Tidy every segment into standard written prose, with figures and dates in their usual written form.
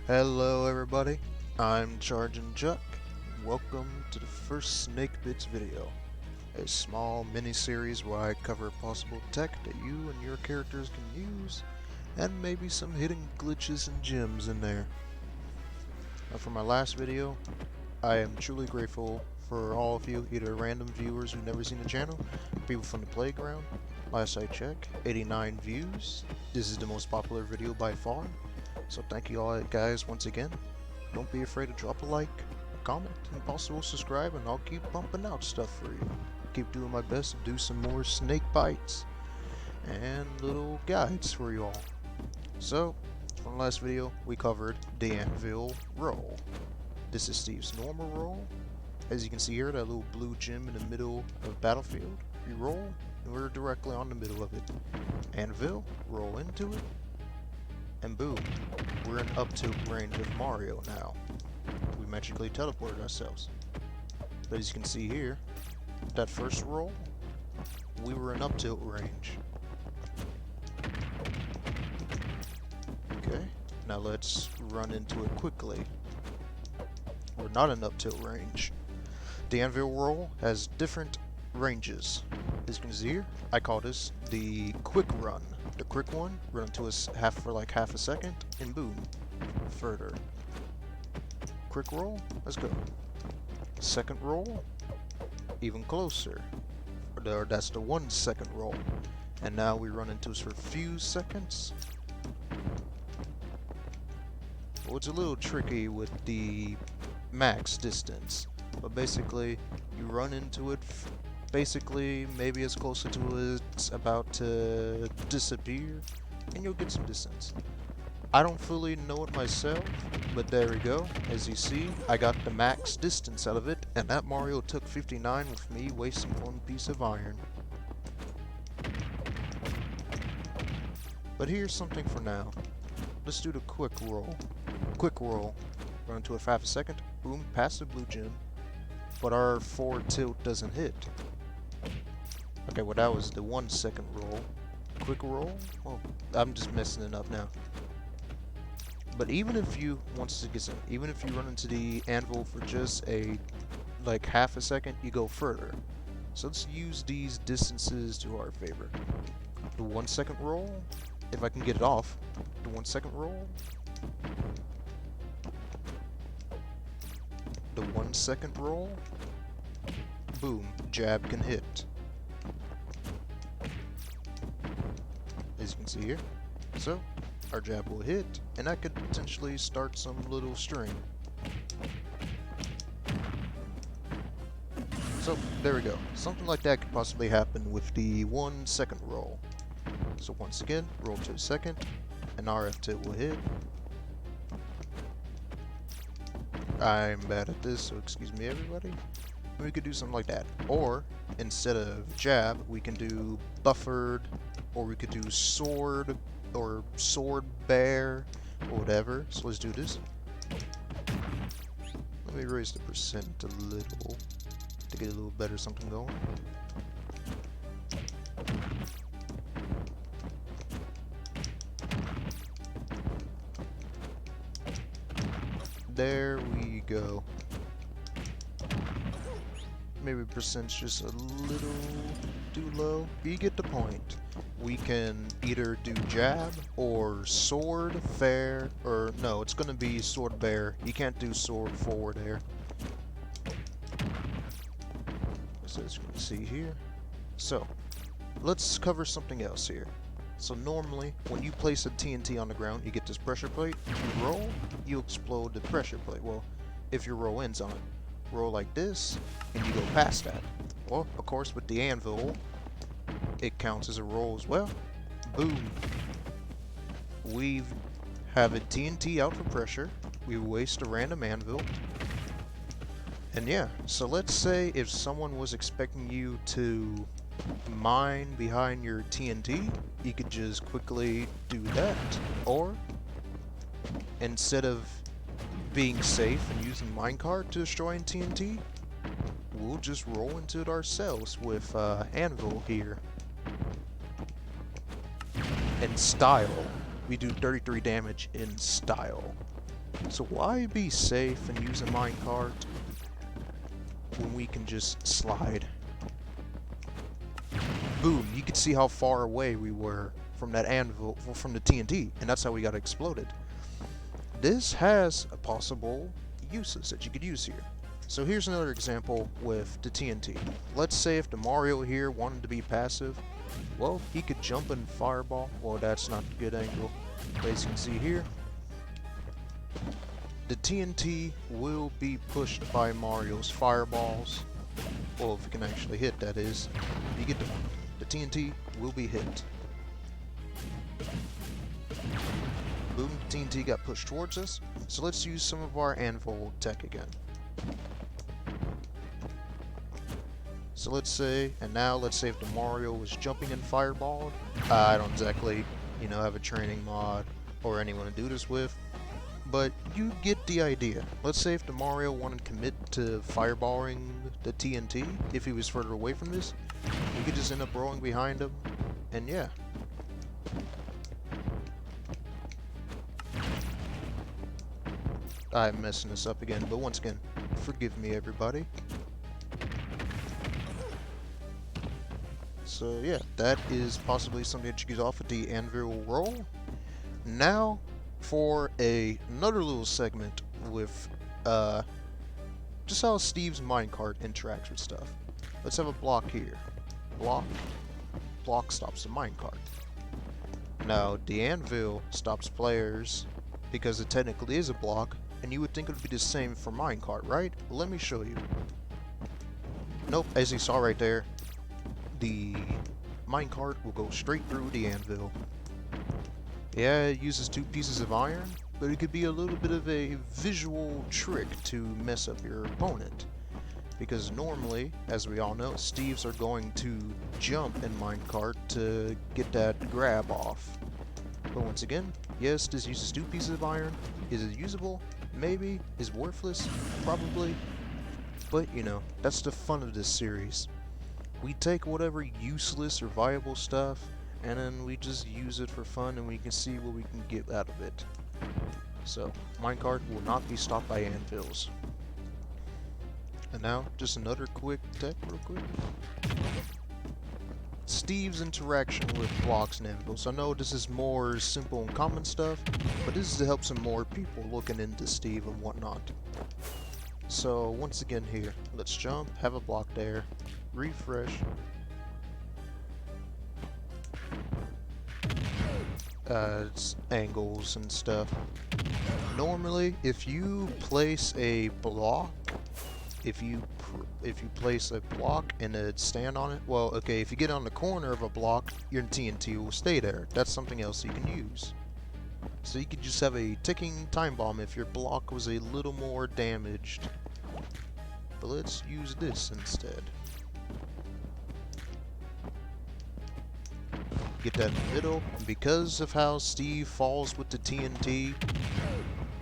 Hello everybody, I'm ChargeinChuck. Welcome to the first Snake Bits video, a small mini-series where I cover possible tech that you and your characters can use, and maybe some hidden glitches and gems in there. Now for my last video, I am truly grateful for all of you, either random viewers who've never seen the channel, people from the playground. Last I checked, 89 views. This is the most popular video by far. So thank you all guys once again. Don't be afraid to drop a like, a comment, and possible subscribe, and I'll keep pumping out stuff for you. Keep doing my best to do some more snake bites and little guides for you all. So, from the last video, we covered the anvil roll. This is Steve's normal roll. As you can see here, that little blue gem in the middle of battlefield. You roll, and we're directly on the middle of it. Anvil, roll into it, and boom, we're in up-tilt range of Mario now. We magically teleported ourselves. But as you can see here, that first roll, we were in up-tilt range. Okay, now let's run into it quickly. We're not in up-tilt range. The anvil roll has different ranges. As you can see here, I call this the quick run. The quick one, run into us for like half a second, and boom, further. Quick roll, let's go. Second roll, even closer. That's the 1 second roll. And now we run into us for a few seconds. Well, it's a little tricky with the max distance, but basically you run into it basically maybe as close to it's about to disappear, and you'll get some distance. I don't fully know it myself, but there we go. As you see, I got the max distance out of it, and that Mario took 59 with me wasting 1 piece of iron. But here's something for now. Let's do the quick roll. Quick roll. Run into it for half a second. Boom, past the blue gem. But our forward tilt doesn't hit. Okay, well that was the 1 second roll. Quick roll? Well, I'm just messing it up now. But even if you, even if you run into the anvil for just like half a second, you go further. So let's use these distances to our favor. The 1 second roll, if I can get it off. The 1 second roll. The 1 second roll. Boom, jab can hit. As you can see here. So, our jab will hit, and that could potentially start some little string. So, there we go. Something like that could possibly happen with the 1 second roll. So once again, roll to a second, and RF tilt will hit. I'm bad at this, so excuse me everybody. We could do something like that. Or, instead of jab, we can do buffered, or we could do sword, or sword bear, or whatever. So let's do this. Let me raise the percent a little, to get a little better something going. There we go. Maybe percent's just a little too low. You get the point. We can either do jab or sword fair, or no, it's gonna be sword bear. You can't do sword forward air. So as you can see here. So let's cover something else here. So normally, when you place a TNT on the ground, you get this pressure plate. If you roll, you explode the pressure plate. Well, if your roll ends on it, roll like this, and you go past that. Well, of course, with the anvil, it counts as a roll as well. Boom. We have a TNT out for pressure. We waste a random anvil. And yeah, so let's say if someone was expecting you to mine behind your TNT, you could just quickly do that. Or, instead of being safe and using minecart to destroy TNT, we'll just roll into it ourselves with anvil here. In style. We do 33 damage in style. So why be safe and use a minecart when we can just slide? Boom, you can see how far away we were from that anvil, from the TNT, and that's how we got exploded. This has a possible uses that you could use here. So here's another example with the TNT. Let's say if the Mario here wanted to be passive, well, he could jump and fireball. Well, that's not a good angle. But as you can see here, the TNT will be pushed by Mario's fireballs. Well, if it can actually hit, that is. You get the point. The TNT will be hit. Boom, TNT got pushed towards us. So let's use some of our anvil tech again. So let's say, and now let's say if the Mario was jumping and fireballed, I don't exactly, have a training mod or anyone to do this with, but you get the idea. Let's say if the Mario wanted to commit to fireballing the TNT, if he was further away from this, we could just end up rolling behind him, and yeah. I'm messing this up again, but once again, forgive me everybody. So yeah, that is possibly something that you get off with the anvil roll. Now for another little segment with just how Steve's minecart interacts with stuff. Let's have a block here. Block stops the minecart. Now the anvil stops players because it technically is a block, and you would think it would be the same for minecart, right? Let me show you. Nope, as you saw right there, the minecart will go straight through the anvil. Yeah, it uses 2 pieces of iron, but it could be a little bit of a visual trick to mess up your opponent. Because normally, as we all know, Steves are going to jump in minecart to get that grab off. But once again, yes, this uses 2 pieces of iron. Is it usable? Maybe. Is worthless? Probably. But, that's the fun of this series. We take whatever useless or viable stuff, and then we just use it for fun, and we can see what we can get out of it. So, minecart will not be stopped by anvils. And now, just another quick tech real quick. Steve's interaction with blocks and anvils. I know this is more simple and common stuff, but this is to help some more people looking into Steve and whatnot. So, once again here, let's jump, have a block there, refresh. It's angles and stuff. Normally, if you place a block, if you place a block and a stand on it, well, okay, if you get on the corner of a block, your TNT will stay there. That's something else you can use. So you could just have a ticking time bomb if your block was a little more damaged. But let's use this instead. Get that in the middle, and because of how Steve falls with the TNT,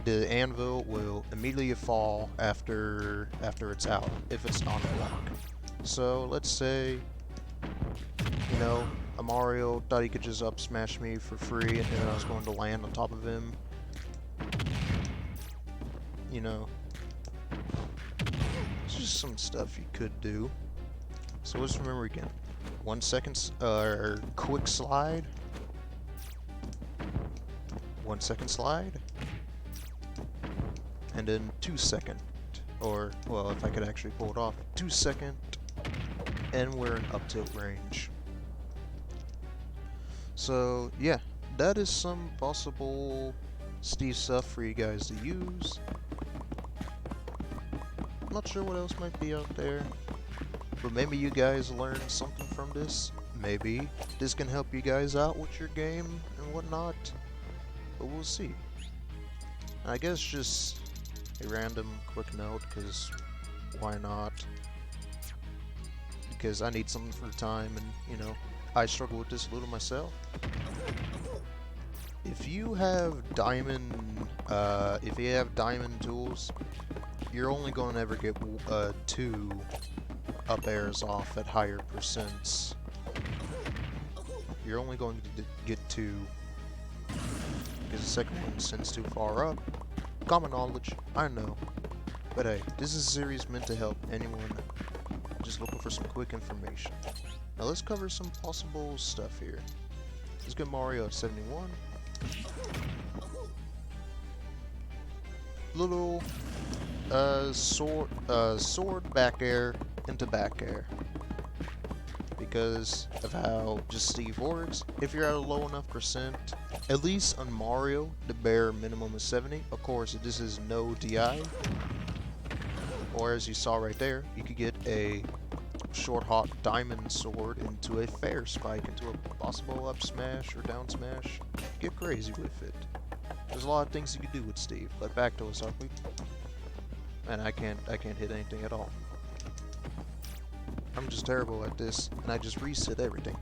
the anvil will immediately fall after it's out, if it's on a block. So let's say, a Mario thought he could just up smash me for free, and then I was going to land on top of him. It's just some stuff you could do. So let's remember again. 1 second, quick slide. 1 second slide. And then 2 second. Or, well, if I could actually pull it off, 2 second. And we're in up tilt range. So, yeah, that is some possible Steve stuff for you guys to use. I'm not sure what else might be out there. But maybe you guys learned something from this. Maybe this can help you guys out with your game and whatnot. But we'll see. I guess just a random quick note, because why not? Because I need something for the time, and I struggle with this a little myself. If you have diamond tools, you're only going to ever get 2 up airs off at higher percents. You're only going to get 2 because the second one sends too far up. Common knowledge, I know. But hey, this is a series meant to help anyone just looking for some quick information. Now let's cover some possible stuff here. Let's get Mario at 71. Little sword back air into back air. Because of how just Steve works, if you're at a low enough percent, at least on Mario, the bare minimum is 70. Of course, this is no DI. Or as you saw right there, you could get a short hot diamond sword into a fair spike, into a possible up smash or down smash. Get crazy with it. There's a lot of things you can do with Steve. But back to us, aren't we? Man, I can't hit anything at all. I'm just terrible at this, and I just reset everything.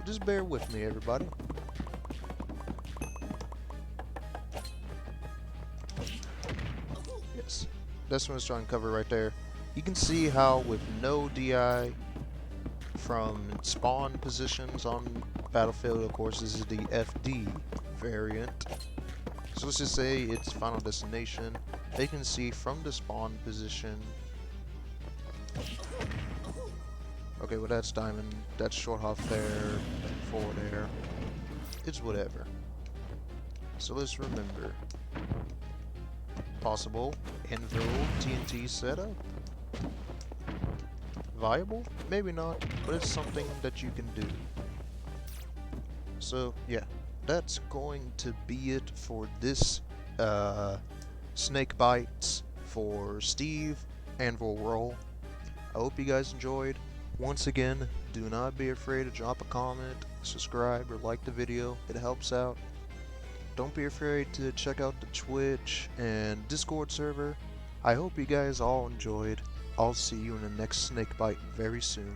Just bear with me, everybody. Yes, that's what I was trying to cover right there. You can see how with no DI from spawn positions on Battlefield, of course, this is the FD variant. So let's just say it's Final Destination. They can see from the spawn position. Okay, well that's diamond, that's short hop there, forward air. It's whatever. So let's remember. Possible anvil TNT setup. Viable? Maybe not, but it's something that you can do. So yeah, that's going to be it for this snake bites for Steve Anvil Roll. I hope you guys enjoyed. Once again, do not be afraid to drop a comment, subscribe, or like the video. It helps out. Don't be afraid to check out the Twitch and Discord server. I hope you guys all enjoyed. I'll see you in the next snake bite very soon.